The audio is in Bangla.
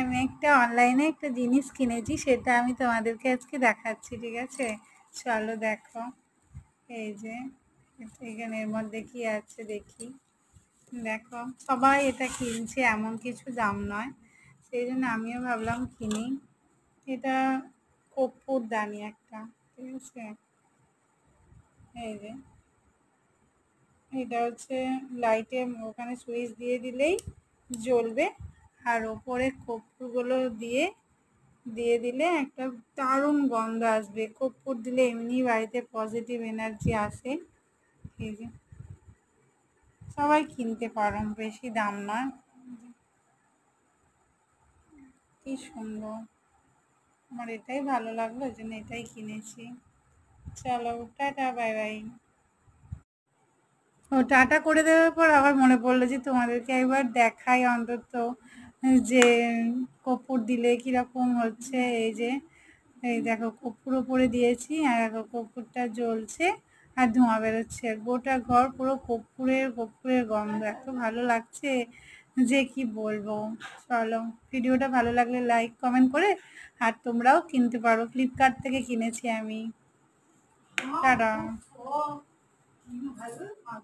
আমি একটা অনলাইনে একটা জিনিস কিনেছি, সেটা আমি তোমাদেরকে আজকে দেখাচ্ছি, ঠিক আছে? চলো দেখো। এই যে এখানে এর মধ্যে কি আছে দেখি। দেখো, সবাই এটা কিনছে, এমন কিছু দাম নয়, সেই জন্য আমিও ভাবলাম কিনি। এটা কর্পূরদানি একটা, ঠিক আছে? এই যে এটা হচ্ছে লাইটে ওখানে সুইচ দিয়ে দিলেই জ্বলবে, আর ওপরে কর্পূরগুলো দিয়ে দিয়ে দিলে একটা দারুণ গন্ধ আসবে। কর্পূর দিলে এমনি বাড়িতে পজিটিভ এনার্জি আসে। এই যে সবাই কিনতে পারো, বেশি দাম নয়। কি সুন্দর, আমার এটাই ভালো লাগলো, ওই জন্য এটাই কিনেছি। চলো টাটা, বাই বাই। ও টাটা করে দেওয়ার পর আবার মনে পড়লো যে তোমাদেরকে একবার দেখাই অন্তত, যে কর্পূর দিলে কিরকম হচ্ছে। এই যে এই দেখো, কর্পূর ওপরে দিয়েছি আর দেখো কর্পূরটা জ্বলছে আর ধোঁয়া বেরোচ্ছে, গোটা ঘর পুরো কর্পূরের কর্পূরের গন্ধ, এত ভালো লাগছে যে কি বলবো। চলো, ভিডিওটা ভালো লাগলে লাইক কমেন্ট করে, আর তোমরাও কিনতে পারো, ফ্লিপকার্ট থেকে কিনেছি আমি। টাটা।